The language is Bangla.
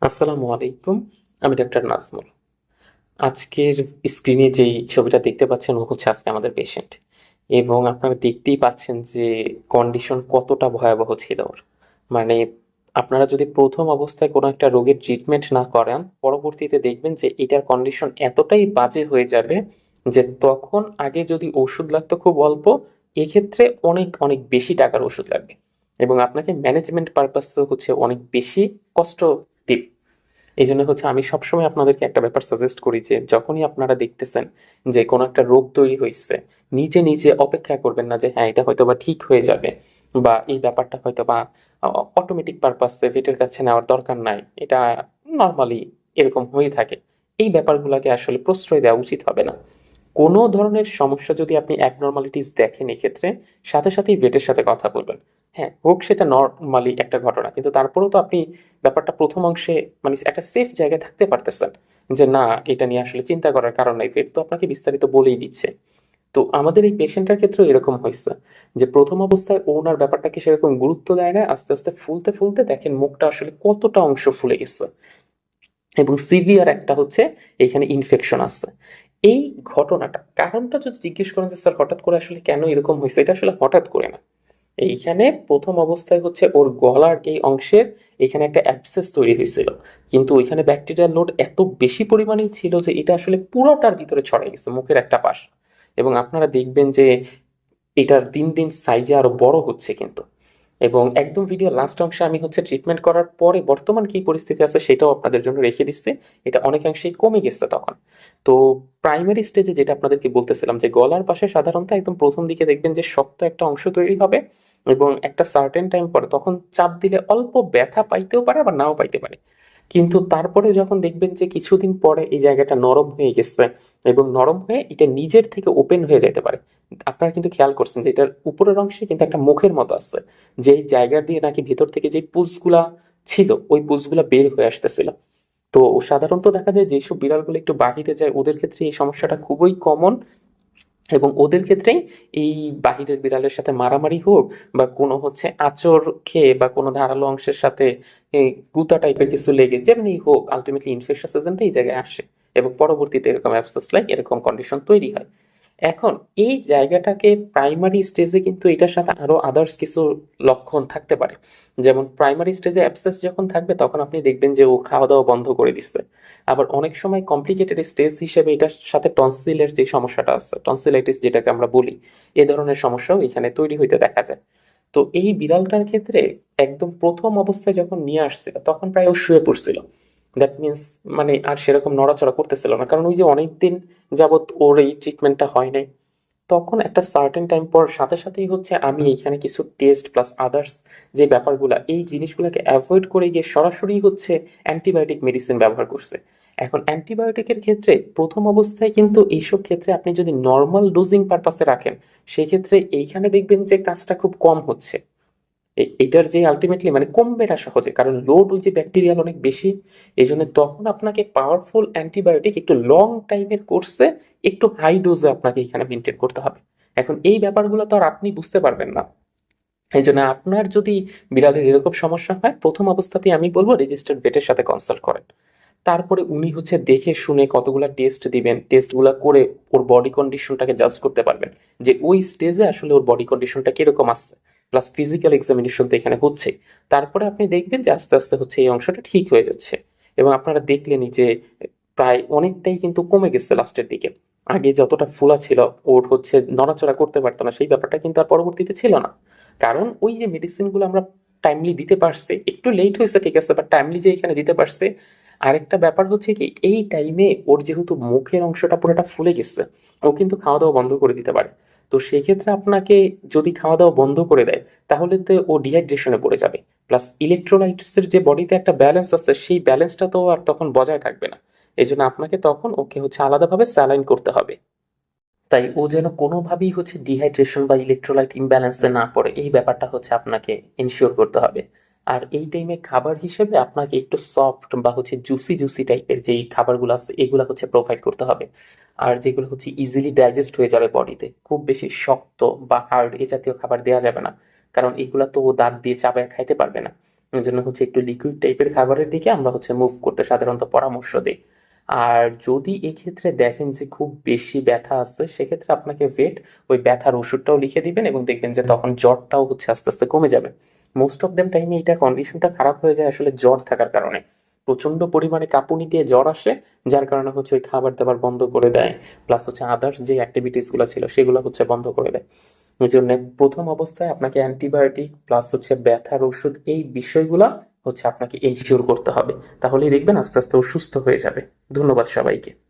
আসসালামু আলাইকুম। আমি ডাক্তার নাজমুল। আজকের স্ক্রিনে যেই ছবিটা দেখতে পাচ্ছেন ও হচ্ছে আজকে আমাদের পেশেন্ট। এবং আপনারা দেখতেই পাচ্ছেন যে কন্ডিশন কতটা ভয়াবহ ছিল ওর। মানে আপনারা যদি প্রথম অবস্থায় কোনো একটা রোগের ট্রিটমেন্ট না করান, পরবর্তীতে দেখবেন যে এটার কন্ডিশন এতটাই বাজে হয়ে যাবে যে তখন আগে যদি ওষুধ লাগতো খুব অল্প, এক্ষেত্রে অনেক অনেক বেশি টাকার ওষুধ লাগবে। এবং আপনাকে ম্যানেজমেন্ট পারপাসেও হচ্ছে অনেক বেশি কষ্ট দিবে। এই জন্য হচ্ছে আমি সবসময় আপনাদেরকে একটা ব্যাপার সাজেস্ট করি যে যখনই আপনারা দেখতেছেন যে কোনো একটা রোগ তৈরি হয়েছে, নিজে নিজে অপেক্ষা করবেন না যে হ্যাঁ এটা হয়তো বা ঠিক হয়ে যাবে, বা এই ব্যাপারটা হয়তো বা অটোমেটিক পারপাসে ভেটের কাছে নেওয়ার দরকার নাই, এটা নর্মালি এরকম হয়ে থাকে। এই ব্যাপারগুলোকে আসলে প্রশ্রয় দেওয়া উচিত হবে না। কোনো ধরনের সমস্যা যদি আপনি অ্যাবনর্মালিটিস দেখেন এক্ষেত্রে সাথে সাথেই ভেটের সাথে কথা বলবেন। হ্যাঁ, হোক সেটা নর্মালি একটা ঘটনা, কিন্তু তারপরেও তো আপনি ব্যাপারটা প্রথম অংশে মানে একটা সেফ জায়গায় থাকতে পারতেছেন যে না, এটা নিয়ে আসলে চিন্তা করার কারণ নাই, ভেট তো আপনাকে বিস্তারিত বলেই দিচ্ছে। তো আমাদের এই পেশেন্টের ক্ষেত্রেও এরকম হয়েছে যে প্রথম অবস্থায় ওনার ব্যাপারটাকে সেরকম গুরুত্ব দেয় না, আস্তে আস্তে ফুলতে ফুলতে দেখেন মুখটা আসলে কতটা অংশ ফুলে গেছে এবং সিভিয়ার একটা হচ্ছে এখানে ইনফেকশন আছে। এই ঘটনাটা কারণটা যদি জিজ্ঞেস করেন যে স্যার হঠাৎ করে আসলে কেন এরকম হয়েছে, এটা আসলে হঠাৎ করে না। এইখানে প্রথম অবস্থায় হচ্ছে ওর গলার এই অংশের এখানে একটা অ্যাবসেস তৈরি হয়েছিল, কিন্তু ওইখানে ব্যাকটেরিয়াল লোড এত বেশি পরিমাণেই ছিল যে এটা আসলে পুরোটার ভিতরে ছড়াই গেছে মুখের একটা পাশ। এবং আপনারা দেখবেন যে এটার দিন দিন সাইজে আরো বড় হচ্ছে কিন্তু। এবং একদম ভিডিও লাস্ট অংশে আমি হচ্ছে ট্রিটমেন্ট করার পরে বর্তমান কি পরিস্থিতি আছে সেটাও আপনাদের জন্য রেখে দিচ্ছে। এটা অনেকাংশেই কমে গেছে তখন। তো প্রাইমারি স্টেজে যেটা আপনাদেরকে বলতেছিলাম যে গলার পাশে সাধারণত একদম প্রথম দিকে দেখবেন যে শক্ত একটা অংশ তৈরি হবে এবং একটা সার্টেন টাইম পরে তখন চাপ দিলে অল্প ব্যথা পাইতেও পারে আবার নাও পাইতে পারে। কিন্তু তারপরে যখন দেখবেন যে কিছুদিন পরে এই জায়গাটা নরম হয়ে গেছে এবং নরম হয়ে এটা নিজের থেকে ওপেন হয়ে যেতে পারে। আপনারা কিন্তু খেয়াল করছেন যে এটার উপরের অংশে কিন্তু একটা মুখের মতো আছে, যেই জায়গা দিয়ে নাকি ভেতর থেকে যে পুষগুলা ছিল ওই পুষগুলা বের হয়ে আসতেছিল। তো সাধারণত দেখা যায় যেসব বিড়ালগুলো একটু বাহিরে যায় ওদের ক্ষেত্রে এই সমস্যাটা খুবই কমন। এবং ওদের ক্ষেত্রেই এই বাহিরের বিড়ালের সাথে মারামারি হোক বা কোনো হচ্ছে আঁচড় খেয়ে বা কোনো ধারালো অংশের সাথে গুতা টাইপের কিছু লেগে যেমনি হোক, আলটিমেটলি ইনফেকশন এজেন্ট এই জায়গায় আসে এবং পরবর্তীতে এরকম অ্যাবসেস লাইক এরকম কন্ডিশন তৈরি হয়। এখন এই জায়গাটাকে প্রাইমারি স্টেজে কিন্তু এটার সাথে আরো আদার্স কিছু লক্ষণ থাকতে পারে। যেমন প্রাইমারি স্টেজে অ্যাবসেস যখন থাকবে তখন আপনি দেখবেন যে ও খাওয়া দাওয়া বন্ধ করে দিচ্ছে। আবার অনেক সময় কমপ্লিকেটেড স্টেজ হিসেবে এটার সাথে টনসিলের যে সমস্যাটা আছে, টনসিলাইটিস যেটাকে আমরা বলি, এ ধরনের সমস্যাও এখানে তৈরি হইতে দেখা যায়। তো এই বিড়ালটার ক্ষেত্রে একদম প্রথম অবস্থায় যখন নিয়ে আসছিল তখন প্রায় ও শুয়ে পড়ছিল। দ্যাট মিনস মানে আর সেরকম নড়াচড়া করতেছিল না, কারণ ওই যে অনেকদিন যাবত ওর এই ট্রিটমেন্টটা হয় নাই। তখন একটা সার্টেন টাইম পর সাথে সাথেই হচ্ছে আমি এখানে কিছু টেস্ট প্লাস আদার্স যে ব্যাপারগুলা এই জিনিসগুলোকে অ্যাভয়েড করে গিয়ে সরাসরি হচ্ছে অ্যান্টিবায়োটিক মেডিসিন ব্যবহার করছে। এখন অ্যান্টিবায়োটিকের ক্ষেত্রে প্রথম অবস্থায় কিন্তু এইসব ক্ষেত্রে আপনি যদি নর্মাল ডোজিং পারপাসে রাখেন সেক্ষেত্রে এইখানে দেখবেন যে কাজটা খুব কম হচ্ছে। এটার যে আলটিমেটলি মানে কমবে না সহজে, কারণ লোড ওই যে ব্যাকটেরিয়াল অনেক বেশি। এই জন্য তখন আপনাকে পাওয়ারফুল অ্যান্টিবায়োটিক একটু লং টাইমের কোর্সে একটু হাই ডোজে আপনাকে এখানে মেনটেন করতে হবে। এখন এই ব্যাপারগুলো তো আর আপনি বুঝতে পারবেন না। এই জন্য আপনার যদি বিড়ালের এরকম সমস্যা হয় প্রথম অবস্থাতেই আমি বলবো রেজিস্টার্ড ভেটের সাথে কনসাল্ট করেন। তারপরে উনি হচ্ছে দেখে শুনে কতগুলা টেস্ট দিবেন, টেস্টগুলা করে ওর বডি কন্ডিশনটাকে জাজ করতে পারবেন যে ওই স্টেজে আসলে ওর বডি কন্ডিশনটা কিরকম আছে। প্লাস ফিজিক্যাল এক্সামিনেশন তো এখানে হচ্ছে। তারপরে আপনি দেখবেন যে আস্তে আস্তে হচ্ছে এই অংশটা ঠিক হয়ে যাচ্ছে। এবং আপনারা দেখলেনই যে প্রায় অনেকটাই কিন্তু কমে গেছে লাস্টের দিকে। আগে যতটা ফোলা ছিল ওর হচ্ছে নড়াচড়া করতে পারতো না, সেই ব্যাপারটা কিন্তু আর পরবর্তীতে ছিল না। কারণ ওই যে মেডিসিনগুলো আমরা টাইমলি দিতে পারছে, একটু লেট হয়েছে ঠিক আছে, বাট টাইমলি যে এখানে দিতে পারছে। আরেকটা ব্যাপার হচ্ছে কি এই টাইমে ওর যেহেতু মুখের অংশটা পুরোটা ফুলে গেছে, ও কিন্তু খাওয়া দাওয়া বন্ধ করে দিতে পারে। তো সেক্ষেত্রে আপনাকে যদি খাওয়া দাওয়া বন্ধ করে দেয় তাহলে তো ও ডিহাইড্রেশনে পড়ে যাবে। প্লাস ইলেকট্রোলাইটসের যে বডিতে একটা ব্যালেন্স আছে সেই ব্যালেন্সটা তো আর তখন বজায় থাকবে না। এই জন্য আপনাকে তখন ওকে হচ্ছে আলাদাভাবে স্যালাইন করতে হবে। তাই ও যেন কোনোভাবেই হচ্ছে ডিহাইড্রেশন বা ইলেকট্রোলাইট ইমব্যালেন্সে না পড়ে এই ব্যাপারটা হচ্ছে আপনাকে ইনশিওর করতে হবে। আর এই টাইমে খাবার হিসেবে আপনাকে একটু সফট বা হচ্ছে জুসি জুসি টাইপের যেই খাবারগুলো আছে এগুলো হচ্ছে প্রোভাইড করতে হবে। আর যেগুলো হচ্ছে ইজিলি ডাইজেস্ট হয়ে যাবে বডিতে, খুব বেশি শক্ত বা হার্ড এ জাতীয় খাবার দেওয়া যাবে না, কারণ এগুলা তো ও দাঁত দিয়ে চাবায় খাইতে পারবে না। এর জন্য হচ্ছে একটু লিকুইড টাইপের খাবারের দিকে আমরা হচ্ছে মুভ করতে সাধারণত পরামর্শ দিই। আর যদি এক্ষেত্রে দেখেন যে খুব বেশি ব্যথা আসছে, সেক্ষেত্রে আপনাকে ভেট ওই ব্যথার ওষুধটাও লিখে দিবেন এবং দেখবেন যে তখন জ্বরটাও হচ্ছে আস্তে আস্তে কমে যাবে। মোস্ট অফ দেম টাইমে এটা কন্ডিশনটা খারাপ হয়ে যায় আসলে জ্বর থাকার কারণে। প্রচন্ড পরিমাণে কাঁপুনি দিয়ে জ্বর আসে, যার কারণে হচ্ছে ওই খাবার দাবার বন্ধ করে দেয়, প্লাস হচ্ছে আদার্স যে অ্যাক্টিভিটিস গুলো ছিল সেগুলো হচ্ছে বন্ধ করে দেয়। ওই জন্য প্রথম অবস্থায় আপনাকে অ্যান্টিবায়োটিক প্লাস হচ্ছে ব্যথার ওষুধ এই বিষয়গুলা হচ্ছে আপনাকে এনশিওর করতে হবে। তাহলেই দেখবেন আস্তে আস্তে ও সুস্থ হয়ে যাবে। ধন্যবাদ সবাইকে।